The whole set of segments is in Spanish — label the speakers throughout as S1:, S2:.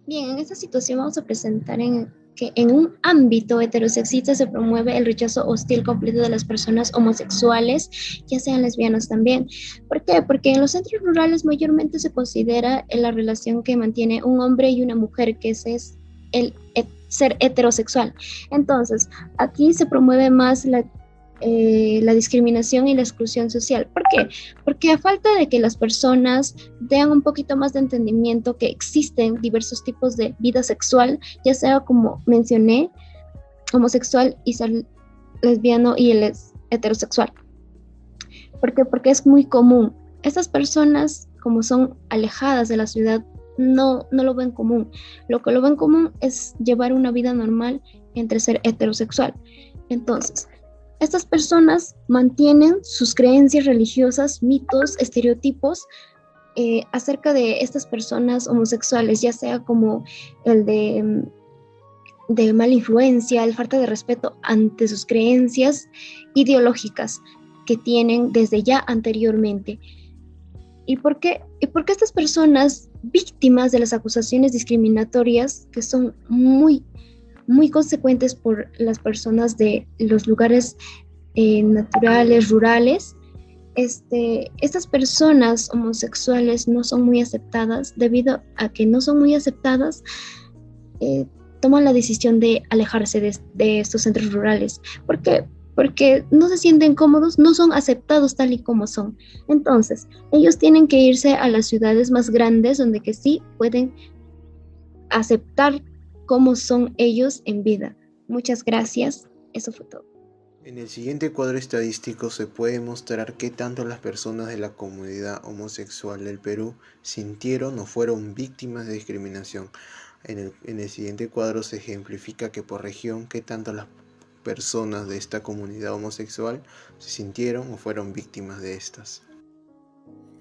S1: Bien, en esta situación vamos a presentar que en un ámbito heterosexista se promueve el rechazo hostil completo de las personas homosexuales, ya sean lesbianas también. ¿Por qué? Porque en los centros rurales mayormente se considera la relación que mantiene un hombre y una mujer, que ese es ser heterosexual. Entonces, aquí se promueve más la discriminación y la exclusión social. ¿Por qué? Porque a falta de que las personas tengan un poquito más de entendimiento que existen diversos tipos de vida sexual, ya sea como mencioné, homosexual y ser lesbiano y el heterosexual. ¿Por qué? Porque es muy común. Estas personas, como son alejadas de la ciudad, no lo ven común. Lo que lo ven común es llevar una vida normal entre ser heterosexual. Entonces, estas personas mantienen sus creencias religiosas, mitos, estereotipos acerca de estas personas homosexuales, ya sea como el de mala influencia, el falta de respeto ante sus creencias ideológicas que tienen desde ya anteriormente. ¿Y por qué estas personas víctimas de las acusaciones discriminatorias, que son muy consecuentes por las personas de los lugares naturales, rurales, estas personas homosexuales no son muy aceptadas? Debido a que no son muy aceptadas, eh, toman la decisión de alejarse de estos centros rurales. ¿Por qué? Porque no se sienten cómodos, no son aceptados tal y como son. Entonces, ellos tienen que irse a las ciudades más grandes donde que sí pueden aceptar cómo son ellos en vida. Muchas gracias. Eso fue todo.
S2: En el siguiente cuadro estadístico se puede mostrar qué tanto las personas de la comunidad homosexual del Perú sintieron o fueron víctimas de discriminación. En el siguiente cuadro se ejemplifica que por región qué tanto las personas de esta comunidad homosexual se sintieron o fueron víctimas de estas.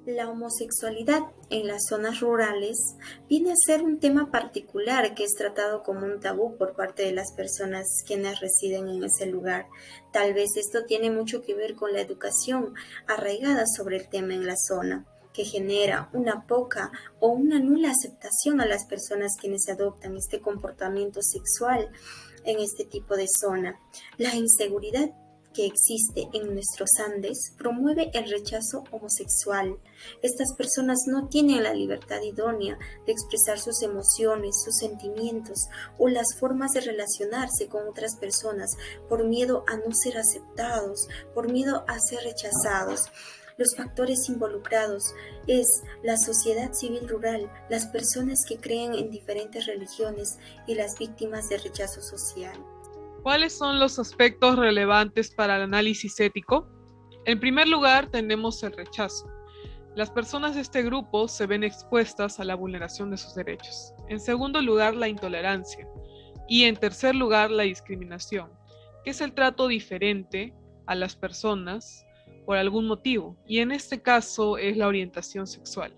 S3: La homosexualidad en las zonas rurales viene a ser un tema particular que es tratado como un tabú por parte de las personas quienes residen en ese lugar. Tal vez esto tiene mucho que ver con la educación arraigada sobre el tema en la zona, que genera una poca o una nula aceptación a las personas quienes adoptan este comportamiento sexual en este tipo de zona. La inseguridad que existe en nuestros Andes promueve el rechazo homosexual. Estas personas no tienen la libertad idónea de expresar sus emociones, sus sentimientos o las formas de relacionarse con otras personas por miedo a no ser aceptados, por miedo a ser rechazados. Los factores involucrados es la sociedad civil rural, las personas que creen en diferentes religiones y las víctimas de rechazo social.
S4: ¿Cuáles son los aspectos relevantes para el análisis ético? En primer lugar, tenemos el rechazo. Las personas de este grupo se ven expuestas a la vulneración de sus derechos. En segundo lugar, la intolerancia. Y en tercer lugar, la discriminación, que es el trato diferente a las personas por algún motivo, y en este caso es la orientación sexual.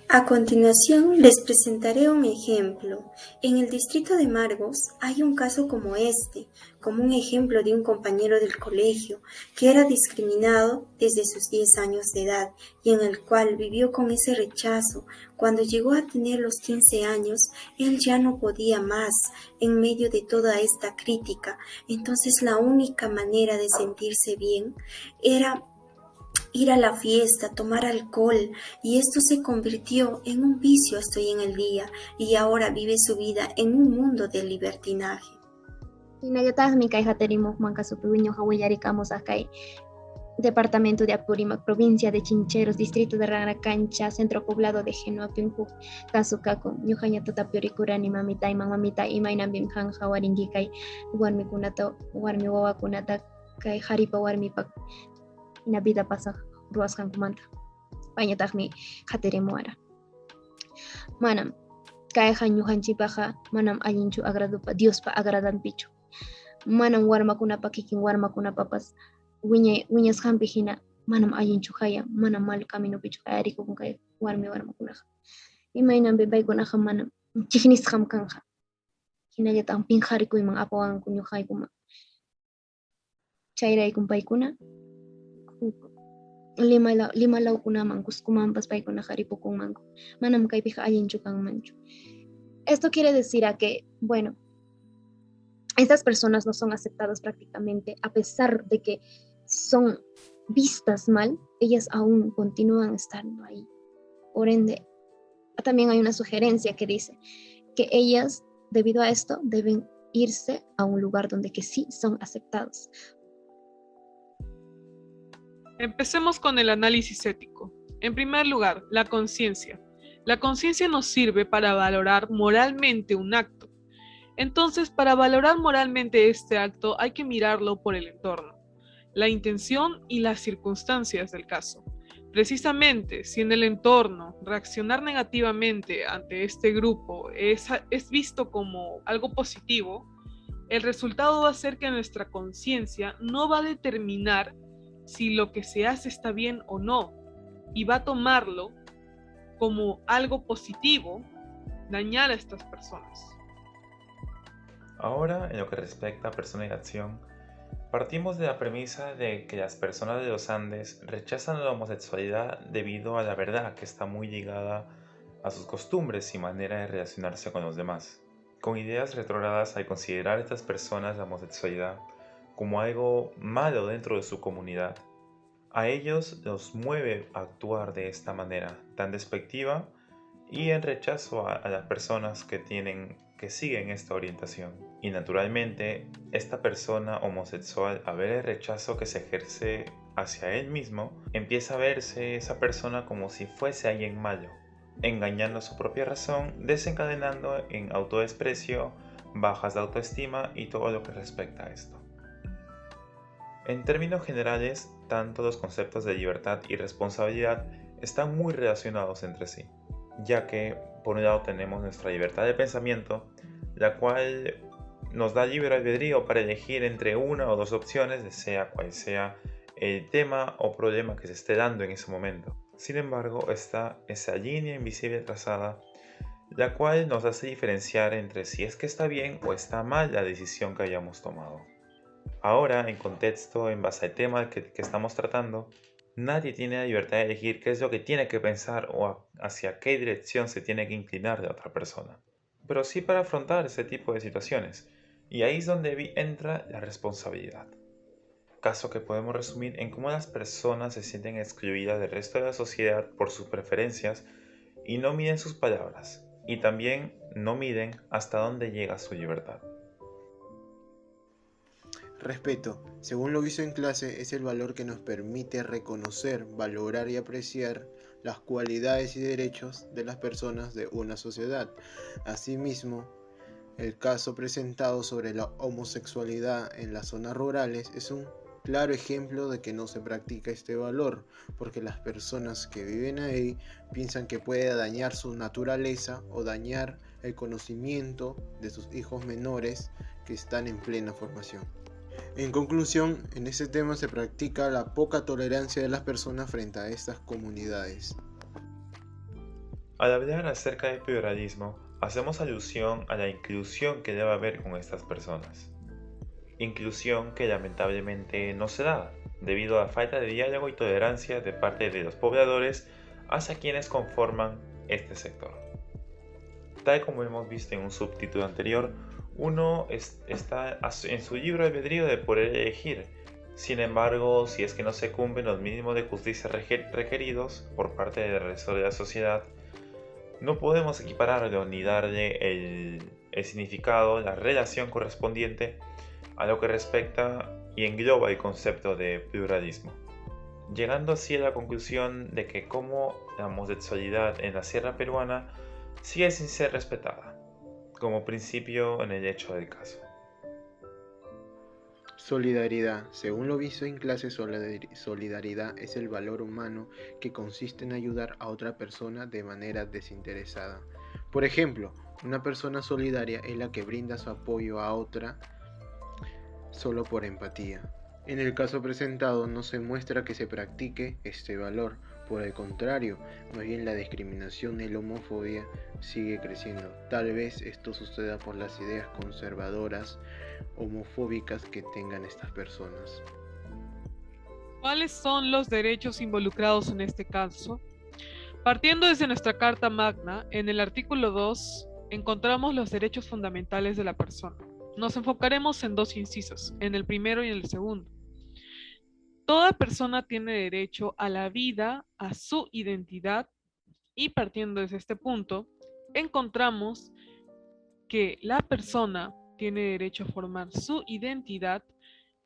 S3: A continuación les presentaré un ejemplo. En el distrito de Margos hay un caso como este, como un ejemplo de un compañero del colegio que era discriminado desde sus 10 años de edad y en el cual vivió con ese rechazo. Cuando llegó a tener los 15 años, él ya no podía más en medio de toda esta crítica. Entonces la única manera de sentirse bien era ir a la fiesta, tomar alcohol, y esto se convirtió en un vicio hasta hoy en el día, y ahora vive su vida en un mundo de libertinaje.
S1: Hinayatagmi kay Haterimuk Mancasupiwiño Hawillaricamos Acay, departamento de Apurímac, provincia de Chincheros, distrito de Raracancha, centro poblado de Genoapimpu, Kazukaku, Ñujañata Tapioricurani, mamita y mamamita, y Mainambim Han Hawaringi kay, Warmi Kunata, Warmi Wawakunata, kay Haripa Warmipak, Inabida pasa Ruaskan Kumanta, Pañatagmi Haterimuara. Manam, kayqa ñuqanchipaqqa manam allinchu agradupa Diospa agradan pichu. Manam warmakunapa kikin warmakunapapas wiñasqanpi hina manam allinchu haya, manam mal caminopichu ayarikukun kay warmakunaqa. Imaynanpi paykunaqa manam chiqnisqam kanqa. Hinallataq pinqarikuyman apawanku ñuqaykuman. Chayraykum paykuna lima laukunaman kuskumanpas paykuna qharipukunmanku manam kaypiqa allinchu kanmanchu. Esto quiere decir a que, bueno, estas personas no son aceptadas prácticamente, a pesar de que son vistas mal, ellas aún continúan estando ahí. Por ende, también hay una sugerencia que dice que ellas, debido a esto, deben irse a un lugar donde que sí son aceptados.
S4: Empecemos con el análisis ético. En primer lugar, la conciencia. La conciencia nos sirve para valorar moralmente un acto. Entonces, para valorar moralmente este acto hay que mirarlo por el entorno, la intención y las circunstancias del caso. Precisamente, si en el entorno reaccionar negativamente ante este grupo es visto como algo positivo, el resultado va a ser que nuestra conciencia no va a determinar si lo que se hace está bien o no, y va a tomarlo como algo positivo, dañar a estas personas.
S5: Ahora, en lo que respecta a persona y acción, partimos de la premisa de que las personas de los Andes rechazan la homosexualidad debido a la verdad que está muy ligada a sus costumbres y manera de relacionarse con los demás, con ideas retrógradas al considerar a estas personas la homosexualidad como algo malo dentro de su comunidad. A ellos los mueve a actuar de esta manera tan despectiva y en rechazo a las personas que siguen esta orientación. Y naturalmente, esta persona homosexual, al ver el rechazo que se ejerce hacia él mismo, empieza a verse esa persona como si fuese alguien malo, engañando su propia razón, desencadenando en autodesprecio, bajas de autoestima y todo lo que respecta a esto. En términos generales, tanto los conceptos de libertad y responsabilidad están muy relacionados entre sí, ya que por un lado tenemos nuestra libertad de pensamiento, la cual nos da libre albedrío para elegir entre una o dos opciones, sea cual sea el tema o problema que se esté dando en ese momento. Sin embargo, está esa línea invisible trazada, la cual nos hace diferenciar entre si es que está bien o está mal la decisión que hayamos tomado. Ahora, en contexto, en base al tema que estamos tratando, nadie tiene la libertad de elegir qué es lo que tiene que pensar o hacia qué dirección se tiene que inclinar de otra persona, pero sí para afrontar ese tipo de situaciones, y ahí es donde entra la responsabilidad. Caso que podemos resumir en cómo las personas se sienten excluidas del resto de la sociedad por sus preferencias y no miden sus palabras, y también no miden hasta dónde llega su libertad.
S2: Respeto, según lo visto en clase, es el valor que nos permite reconocer, valorar y apreciar las cualidades y derechos de las personas de una sociedad. Asimismo, el caso presentado sobre la homosexualidad en las zonas rurales es un claro ejemplo de que no se practica este valor, porque las personas que viven ahí piensan que puede dañar su naturaleza o dañar el conocimiento de sus hijos menores que están en plena formación. En conclusión, en este tema se practica la poca tolerancia de las personas frente a estas comunidades.
S5: Al hablar acerca del pluralismo, hacemos alusión a la inclusión que debe haber con estas personas. Inclusión que lamentablemente no se da, debido a la falta de diálogo y tolerancia de parte de los pobladores hacia quienes conforman este sector. Tal como hemos visto en un subtítulo anterior, uno está en su libre albedrío de poder elegir. Sin embargo, si es que no se cumplen los mínimos de justicia requeridos por parte del resto de la sociedad, no podemos equipararlo ni darle el significado, la relación correspondiente a lo que respecta y engloba el concepto de pluralismo. Llegando así a la conclusión de que como la homosexualidad en la sierra peruana sigue sin ser respetada, como principio en el hecho del caso.
S2: Solidaridad. Según lo visto en clase, solidaridad es el valor humano que consiste en ayudar a otra persona de manera desinteresada. Por ejemplo, una persona solidaria es la que brinda su apoyo a otra solo por empatía. En el caso presentado no se muestra que se practique este valor, por el contrario, más bien la discriminación y la homofobia sigue creciendo. Tal vez esto suceda por las ideas conservadoras, homofóbicas que tengan estas personas.
S4: ¿Cuáles son los derechos involucrados en este caso? Partiendo desde nuestra Carta Magna, en el artículo 2 encontramos los derechos fundamentales de la persona. Nos enfocaremos en dos incisos, en el primero y en el segundo. Toda persona tiene derecho a la vida, a su identidad, y partiendo desde este punto, encontramos que la persona tiene derecho a formar su identidad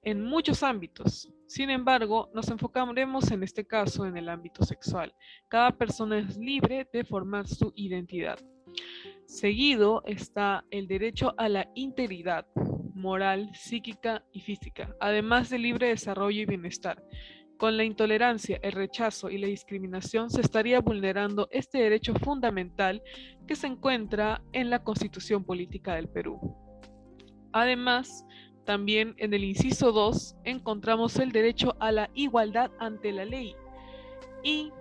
S4: en muchos ámbitos. Sin embargo, nos enfocaremos en este caso en el ámbito sexual. Cada persona es libre de formar su identidad. Seguido está el derecho a la integridad moral, psíquica y física, además del libre desarrollo y bienestar. Con la intolerancia, el rechazo y la discriminación se estaría vulnerando este derecho fundamental que se encuentra en la Constitución Política del Perú. Además, también en el inciso 2 encontramos el derecho a la igualdad ante la ley y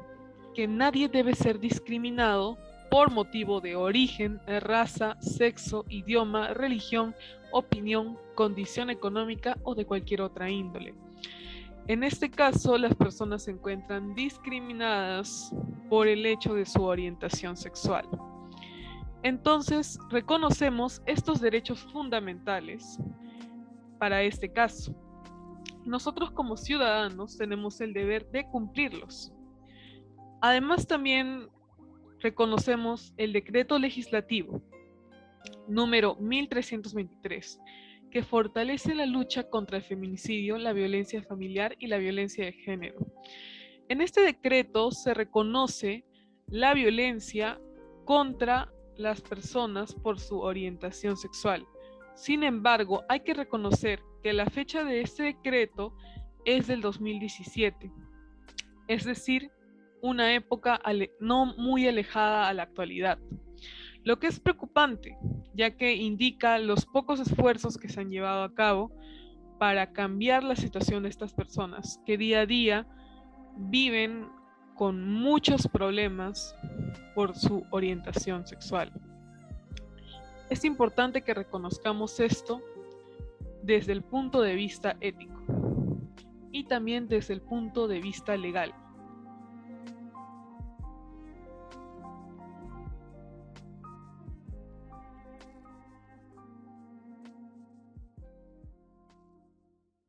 S4: que nadie debe ser discriminado por motivo de origen, raza, sexo, idioma, religión, opinión, condición económica o de cualquier otra índole. En este caso, las personas se encuentran discriminadas por el hecho de su orientación sexual. Entonces, reconocemos estos derechos fundamentales para este caso. Nosotros como ciudadanos tenemos el deber de cumplirlos. Además, también reconocemos el decreto legislativo número 1323, que fortalece la lucha contra el feminicidio, la violencia familiar y la violencia de género. En este decreto se reconoce la violencia contra las personas por su orientación sexual. Sin embargo, hay que reconocer que la fecha de este decreto es del 2017, es decir, una época no muy alejada a la actualidad. Lo que es preocupante, ya que indica los pocos esfuerzos que se han llevado a cabo para cambiar la situación de estas personas, que día a día viven con muchos problemas por su orientación sexual. Es importante que reconozcamos esto desde el punto de vista ético y también desde el punto de vista legal.